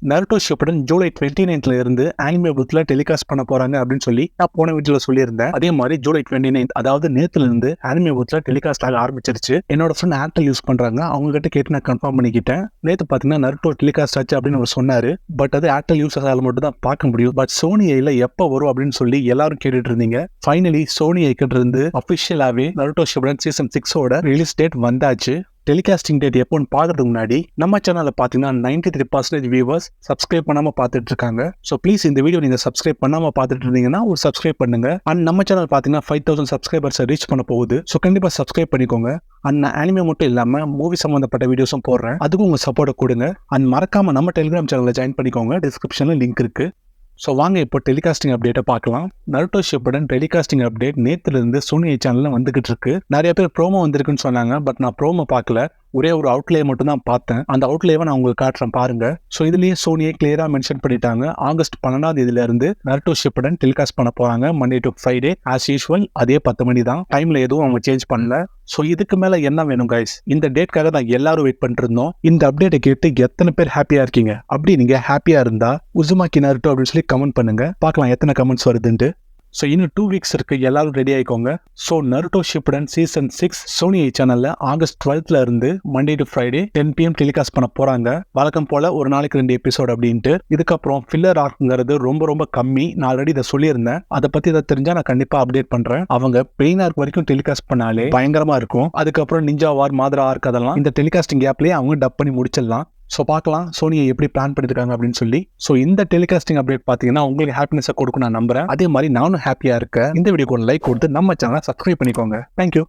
Naruto Shippuden July 29 இருந்து anime புத்ல telecast பண்ண போறாங்க அப்படின்னு சொல்லி நான் போன வீடியோல சொல்லியிருந்தேன். அதே மாதிரி ஜூலை 29 அதாவது நேத்துல இருந்து ஆனிமே புத்ல டெலிகாஸ்ட் ஆக ஆரம்பிச்சிருச்சு. என்னோட ஃப்ரெண்ட் ஏர்டெல் யூஸ் பண்றாங்க, அவங்க கிட்ட கேட்டு நான் கன்ஃபார்ம் பண்ணிக்கிட்டேன். நேத்து பாத்தீங்கன்னா நருட்டோ டெலிகாஸ்ட் ஆச்சு அப்படின்னு அவர் சொன்னாரு. பட் அது ஏர்டெல் யூஸர்ஸால மட்டும் தான் பார்க்க முடியும். பட் சோனி ஐல எப்ப வரும் அப்படின்னு சொல்லி எல்லாரும் கேட்டுட்டு இருந்தீங்க. ஃபைனலி சோனி ஐ கிட்ட இருந்து அபிஷியலாவே Naruto Shippuden season 6 release date வந்தாச்சு. டெலிகாஸ்டிங் டேட் எப்போன்னு பார்க்கறதுக்கு முன்னாடி நம்ம சேனலில் பார்த்தீங்கன்னா 93% வியூவர்ஸ் சப்ஸ்கிரைப் பண்ணாமல் பார்த்துட்டு இருக்காங்க. ஸோ ப்ளீஸ் இந்த வீடியோ நீங்கள் சப்ஸ்கிரைப் பண்ணாமல் பார்த்துட்டு இருந்தீங்கன்னா ஒரு சப்ஸ்கிரைப் பண்ணுங்க. அண்ட் நம்ம சேனல் பார்த்தீங்கன்னா 5000 சப்ஸ்கிரைபர்ஸை ரீச் பண்ண போகுது. ஸோ கண்டிப்பாக சப்ஸ்கிரைப் பண்ணிக்கோங்க. அண்ட் நான் ஆனிமே மட்டும் இல்லாமல் மூவி சம்மந்தப்பட்ட வீடியோஸும் போடுறேன், அதுக்கும் உங்கள் சப்போர்ட்டை கொடுங்க. அண்ட் மறக்காம நம்ம டெலிகிராம் சேனலில் ஜாயின் பண்ணிக்கோங்க, டிஸ்கிரிப்ஷனில் லிங்க் இருக்கு. ஸோ வாங்க இப்போ டெலிகாஸ்டிங் அப்டேட்டை பார்க்கலாம். நருட்டோ ஷிப்புடன் டெலிகாஸ்டிங் அப்டேட் நேற்றுலேருந்து சோனி சேனலில் வந்துகிட்டு இருக்கு. நிறைய பேர் ப்ரோமோ வந்திருக்குன்னு சொன்னாங்க, பட் நான் ப்ரோமோ பார்க்கல, ஒரே ஒரு அவுட்லே மட்டும் தான் பார்த்தேன். அந்த அவுட்லேவை நான் உங்களுக்கு காட்டுறேன் பாருங்க. ஸோ இதுலயே சோனியை கிளியரா மென்ஷன் பண்ணிட்டாங்க, ஆகஸ்ட் 12 இருந்து நருட்டோ ஷிப்புடன் டெலிகாஸ்ட் பண்ண போறாங்க. Monday to Friday as usual அதே 10 மணி தான். டைம்ல எதுவும் அவங்க சேஞ்ச் பண்ணல. ஸோ இதுக்கு மேல என்ன வேணும் கைஸ்? இந்த டேட்காக தான் எல்லாரும் வெயிட் பண்ணிட்டு இருந்தோம். இந்த அப்டேட்டை கேட்டு எத்தனை பேர் ஹாப்பியா இருக்கீங்க? அப்படி நீங்க ஹாப்பியா இருந்தா உசுமாக்கி நருட்டோ அப்படின்னு சொல்லி கமெண்ட் பண்ணுங்க, பார்க்கலாம் எத்தனை கமெண்ட்ஸ் வருதுன்ட்டு. ஸோ இன்னும் 2 வீக்ஸ் இருக்கு, எல்லாரும் ரெடி ஆயிக்கோங்க. So Naruto Shippuden season 6 Sony சேனல்ல ஆகஸ்ட் 12 இருந்து Monday to Friday 10 PM telecast பண்ண போறாங்க. வழக்கம் போல ஒரு நாளைக்கு 2 எபிசோட் அப்படின்ட்டு. இதுக்கப்புறம் ஃபில்லர் ஆர்க்குங்கிறது ரொம்ப ரொம்ப கம்மி. நான் ஆல்ரெடி இதை சொல்லியிருந்தேன். அதை பத்தி இதை தெரிஞ்சா நான் கண்டிப்பா அப்டேட் பண்றேன். அவங்க பெயின் ஆர்க் வரைக்கும் டெலிகாஸ்ட் பண்ணாலே பயங்கரமா இருக்கும். அதுக்கப்புறம் நிஞ்சா வார், மாதிரா ஆர்க் அதெல்லாம் இந்த டெலிகாஸ்டிங் கேப்லயே அவங்க டப் பண்ணி முடிச்சிடலாம். ஸோ பார்க்கலாம் சோனியை எப்படி பிளான் பண்ணிருக்காங்க அப்படின்னு சொல்லி. ஸோ இந்த டெலிகாஸ்டிங் அப்டேட் பார்த்தீங்கன்னா உங்களுக்கு ஹாப்பினஸை கொடுக்கும் நான் நம்புறேன். அதே மாதிரி நானும் ஹாப்பியா இருக்கேன். இந்த வீடியோக்கு ஒரு லைக் கொடுத்து நம்ம சேனலை சப்ஸ்கிரைப் பண்ணிக்கோங்க. தேங்க்யூ.